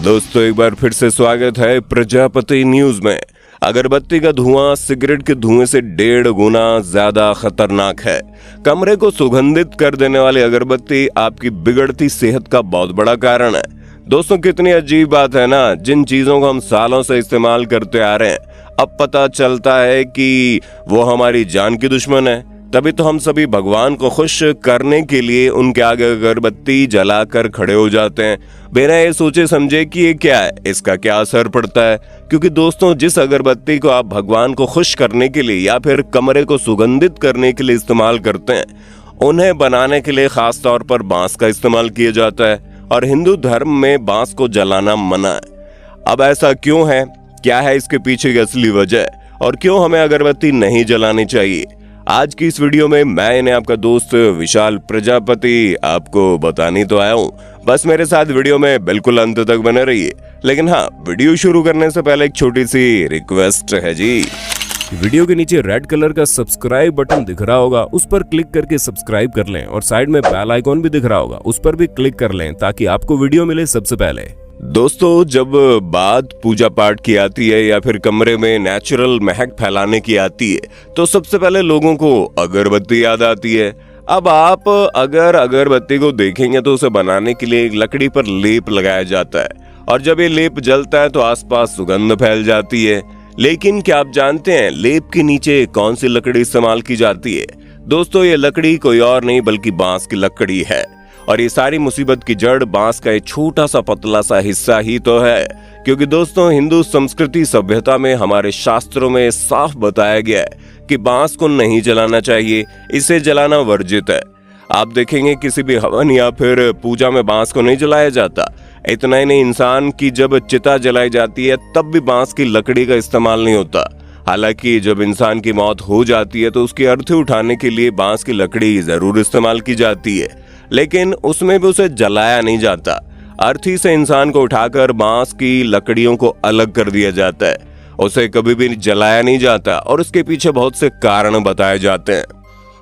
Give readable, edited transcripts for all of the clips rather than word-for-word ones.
दोस्तों एक बार फिर से स्वागत है प्रजापति न्यूज में। अगरबत्ती का धुआं सिगरेट के धुएं से 1.5 गुना ज्यादा खतरनाक है। कमरे को सुगंधित कर देने वाली अगरबत्ती आपकी बिगड़ती सेहत का बहुत बड़ा कारण है। दोस्तों कितनी अजीब बात है ना, जिन चीजों को हम सालों से इस्तेमाल करते आ रहे हैं अब पता चलता है कि वो हमारी जान की दुश्मन है। तभी तो हम सभी भगवान को खुश करने के लिए उनके आगे अगरबत्ती जलाकर खड़े हो जाते हैं, बिना ये सोचे समझे कि ये क्या है, इसका क्या असर पड़ता है। क्योंकि दोस्तों जिस अगरबत्ती को आप भगवान को खुश करने के लिए या फिर कमरे को सुगंधित करने के लिए इस्तेमाल करते हैं, उन्हें बनाने के लिए खास तौर पर बांस का इस्तेमाल किया जाता है और हिंदू धर्म में बांस को जलाना मना है। अब ऐसा क्यों है, क्या है इसके पीछे की असली वजह और क्यों हमें अगरबत्ती नहीं जलानी चाहिए, आज की इस वीडियो में मैं इन्हें आपका दोस्त विशाल प्रजापति आपको बताने तो आया हूँ। बस मेरे साथ वीडियो में बिल्कुल अंत तक बने रहिए। लेकिन हाँ, वीडियो शुरू करने से पहले एक छोटी सी रिक्वेस्ट है जी। वीडियो के नीचे रेड कलर का सब्सक्राइब बटन दिख रहा होगा, उस पर क्लिक करके सब्सक्राइब कर लें और साइड में बेल आइकॉन भी दिख रहा होगा, उस पर भी क्लिक कर लें ताकि आपको वीडियो मिले सबसे पहले। दोस्तों जब बात पूजा पाठ की आती है या फिर कमरे में नेचुरल महक फैलाने की आती है तो सबसे पहले लोगों को अगरबत्ती याद आती है। अब आप अगर अगरबत्ती को देखेंगे तो उसे बनाने के लिए एक लकड़ी पर लेप लगाया जाता है और जब ये लेप जलता है तो आसपास सुगंध फैल जाती है। लेकिन क्या आप जानते हैं लेप के नीचे कौन सी लकड़ी इस्तेमाल की जाती है? दोस्तों ये लकड़ी कोई और नहीं बल्कि बांस की लकड़ी है और ये सारी मुसीबत की जड़ बांस का एक छोटा सा पतला सा हिस्सा ही तो है। क्योंकि दोस्तों हिंदू संस्कृति सभ्यता में हमारे शास्त्रों में साफ बताया गया है कि बांस को नहीं जलाना चाहिए, इसे जलाना वर्जित है। आप देखेंगे किसी भी हवन या फिर पूजा में बांस को नहीं जलाया जाता। इतना ही नहीं, इंसान की जब चिता जलाई जाती है तब भी बांस की लकड़ी का इस्तेमाल नहीं होता। हालांकि जब इंसान की मौत हो जाती है तो उसकी अर्थी उठाने के लिए बांस की लकड़ी जरूर इस्तेमाल की जाती है, लेकिन उसमें भी उसे जलाया नहीं जाता। अर्थी से इंसान को उठाकर बांस की लकड़ियों को अलग कर दिया जाता है, उसे कभी भी जलाया नहीं जाता और उसके पीछे बहुत से कारण बताए जाते हैं।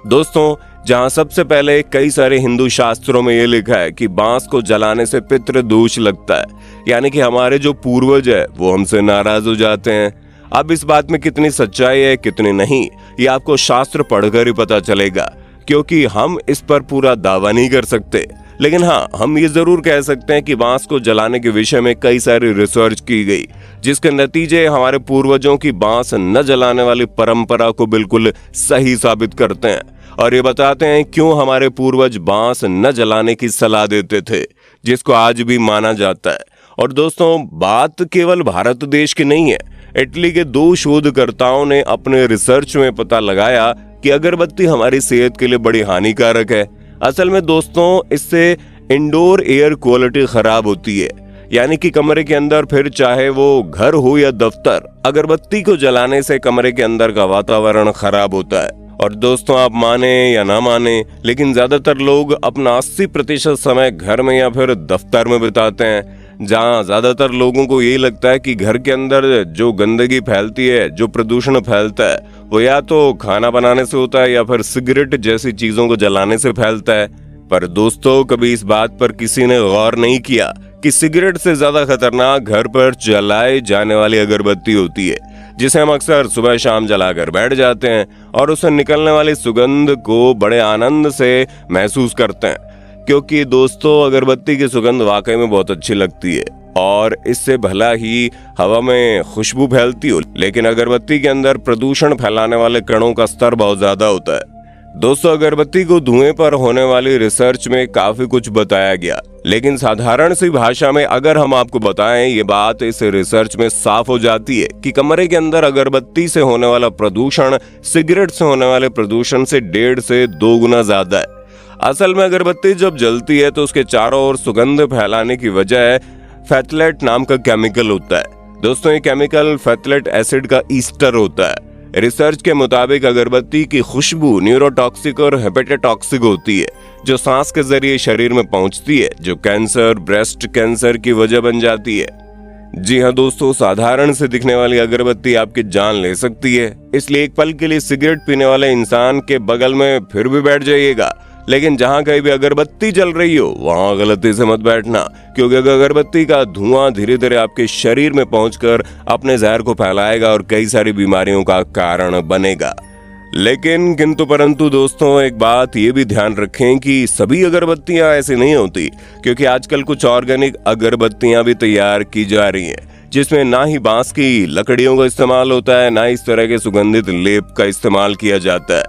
दोस्तों जहां सबसे पहले कई सारे हिंदू शास्त्रों में ये लिखा है कि बांस को जलाने से पितृ दोष लगता है, यानी कि हमारे जो पूर्वज है वो हमसे नाराज हो जाते हैं। अब इस बात में कितनी सच्चाई है कितनी नहीं, ये आपको शास्त्र पढ़कर ही पता चलेगा, क्योंकि हम इस पर पूरा दावा नहीं कर सकते। लेकिन हाँ, हम ये जरूर कह सकते हैं कि बांस को जलाने के विषय में कई सारी रिसर्च की गई, जिसके नतीजे हमारे पूर्वजों की बांस न जलाने वाली परंपरा को बिल्कुल सही साबित करते हैं और ये बताते हैं क्यों हमारे पूर्वज बांस न जलाने की सलाह देते थे, जिसको आज भी माना जाता है। और दोस्तों बात केवल भारत देश की नहीं है। इटली के 2 शोधकर्ताओं ने अपने रिसर्च में पता लगाया कि अगरबत्ती हमारी सेहत के लिए बड़ी हानिकारक है। असल में दोस्तों इससे इंडोर एयर क्वालिटी खराब होती है, यानी कि कमरे के अंदर, फिर चाहे वो घर हो या दफ्तर, अगरबत्ती को जलाने से कमरे के अंदर का वातावरण खराब होता है। और दोस्तों आप माने या ना माने, लेकिन ज्यादातर लोग अपना 80% समय घर में या फिर दफ्तर में बिताते हैं, जहाँ ज्यादातर लोगों को यही लगता है कि घर के अंदर जो गंदगी फैलती है, जो प्रदूषण फैलता है, वो या तो खाना बनाने से होता है या फिर सिगरेट जैसी चीजों को जलाने से फैलता है। पर दोस्तों कभी इस बात पर किसी ने गौर नहीं किया कि सिगरेट से ज्यादा खतरनाक घर पर जलाए जाने वाली अगरबत्ती होती है, जिसे हम अक्सर सुबह शाम जलाकर बैठ जाते हैं और उससे निकलने वाली सुगंध को बड़े आनंद से महसूस करते हैं। क्योंकि दोस्तों अगरबत्ती की सुगंध वाकई में बहुत अच्छी लगती है और इससे भला ही हवा में खुशबू फैलती हो, लेकिन अगरबत्ती के अंदर प्रदूषण फैलाने वाले कणों का स्तर बहुत ज्यादा होता है। दोस्तों अगरबत्ती को धुएं पर होने वाली रिसर्च में काफी कुछ बताया गया, लेकिन साधारण सी भाषा में अगर हम आपको बताएं, ये बात इस रिसर्च में साफ हो जाती है कि कमरे के अंदर अगरबत्ती से होने वाला प्रदूषण सिगरेट से होने वाले प्रदूषण से 1.5 से 2 गुना ज्यादा है। असल में अगरबत्ती जब जलती है तो उसके चारों ओर सुगंध फैलाने की वजह फैथलेट नाम का केमिकल होता है। दोस्तों ये केमिकल फैथलेट एसिड का ईस्टर होता है। रिसर्च के मुताबिक अगरबत्ती की खुशबू न्यूरोटॉक्सिक और हेपेटोटॉक्सिक होती है, जो सांस के जरिए शरीर में पहुंचती है, जो कैंसर, ब्रेस्ट कैंसर की वजह बन जाती है। जी हाँ दोस्तों, साधारण से दिखने वाली अगरबत्ती आपकी जान ले सकती है, इसलिए एक पल के लिए सिगरेट पीने वाले इंसान के बगल में फिर भी बैठ जाइएगा, लेकिन जहां कहीं भी अगरबत्ती जल रही हो वहां गलती से मत बैठना, क्योंकि अगरबत्ती का धुआं धीरे धीरे आपके शरीर में पहुंचकर अपने जहर को फैलाएगा और कई सारी बीमारियों का कारण बनेगा। लेकिन किंतु परंतु दोस्तों, एक बात ये भी ध्यान रखें कि सभी अगरबत्तियां ऐसी नहीं होती, क्योंकि आजकल कुछ ऑर्गेनिक अगरबत्तियां भी तैयार की जा रही हैं, जिसमें ना ही बांस की लकड़ियों का इस्तेमाल होता है, ना इस तरह के सुगंधित लेप का इस्तेमाल किया जाता है,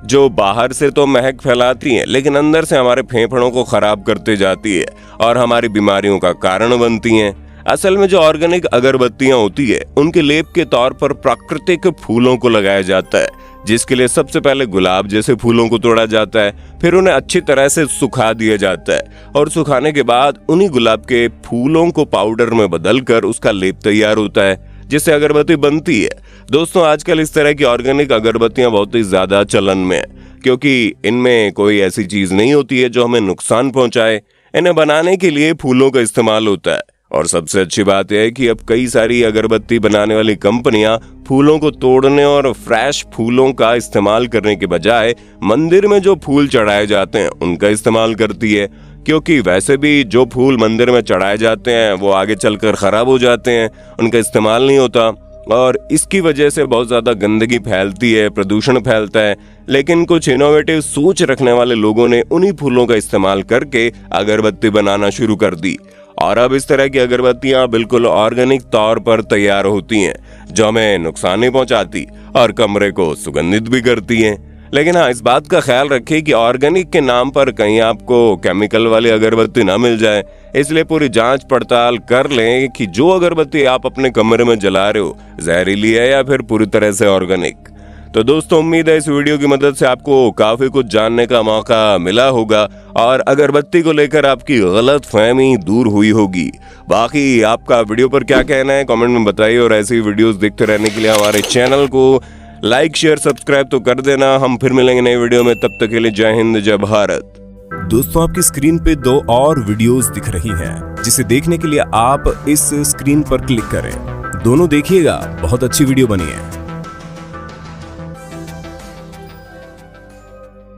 जो बाहर से तो महक फैलाती हैं लेकिन अंदर से हमारे फेफड़ों को खराब करते जाती है और हमारी बीमारियों का कारण बनती हैं। असल में जो ऑर्गेनिक अगरबत्तियां होती है उनके लेप के तौर पर प्राकृतिक फूलों को लगाया जाता है, जिसके लिए सबसे पहले गुलाब जैसे फूलों को तोड़ा जाता है, फिर उन्हें अच्छी तरह से सुखा दिया जाता है और सुखाने के बाद उन्हीं गुलाब के फूलों को पाउडर में बदलकर उसका लेप तैयार होता है, जिससे अगरबत्ती बनती है। दोस्तों, आजकल इस तरह की ऑर्गेनिक अगरबत्तियां बहुत ही ज्यादा चलन में है, क्योंकि इनमें कोई ऐसी चीज नहीं होती है जो हमें नुकसान पहुंचाए। इन्हें बनाने के लिए फूलों का इस्तेमाल होता है और सबसे अच्छी बात यह है कि अब कई सारी अगरबत्ती बनाने वाली कंपनियां फूलों को तोड़ने और फ्रेश फूलों का इस्तेमाल करने के बजाय मंदिर में जो फूल चढ़ाए जाते हैं उनका इस्तेमाल करती है, क्योंकि वैसे भी जो फूल मंदिर में चढ़ाए जाते हैं वो आगे चलकर खराब हो जाते हैं, उनका इस्तेमाल नहीं होता और इसकी वजह से बहुत ज्यादा गंदगी फैलती है, प्रदूषण फैलता है। लेकिन कुछ इनोवेटिव सोच रखने वाले लोगों ने उन्हीं फूलों का इस्तेमाल करके अगरबत्ती बनाना शुरू कर दी और अब इस तरह की अगरबत्तियां बिल्कुल ऑर्गेनिक तौर पर तैयार होती हैं, जो हमें नुकसान नहीं पहुंचाती और कमरे को सुगंधित भी करती हैं। लेकिन हाँ, इस बात का ख्याल रखें कि ऑर्गेनिक के नाम पर कहीं आपको केमिकल वाली अगरबत्ती ना मिल जाए, इसलिए पूरी जांच पड़ताल कर लें कि जो अगरबत्ती आप अपने कमरे में जला रहे हो जहरीली है या फिर पूरी तरह से ऑर्गेनिक। तो दोस्तों, उम्मीद है इस वीडियो की मदद से आपको काफी कुछ जानने का मौका मिला होगा और अगरबत्ती को लेकर आपकी गलत फहमी दूर हुई होगी। बाकी आपका वीडियो पर क्या कहना है कमेंट में बताइए और ऐसी वीडियोस देखते रहने के लिए हमारे चैनल को लाइक शेयर सब्सक्राइब तो कर देना। हम फिर मिलेंगे नई वीडियो में, तब तक के लिए जय हिंद जय भारत। दोस्तों, आपकी स्क्रीन पे 2 और वीडियोस दिख रही हैं, जिसे देखने के लिए आप इस स्क्रीन पर क्लिक करें। दोनों देखिएगा, बहुत अच्छी वीडियो बनी है।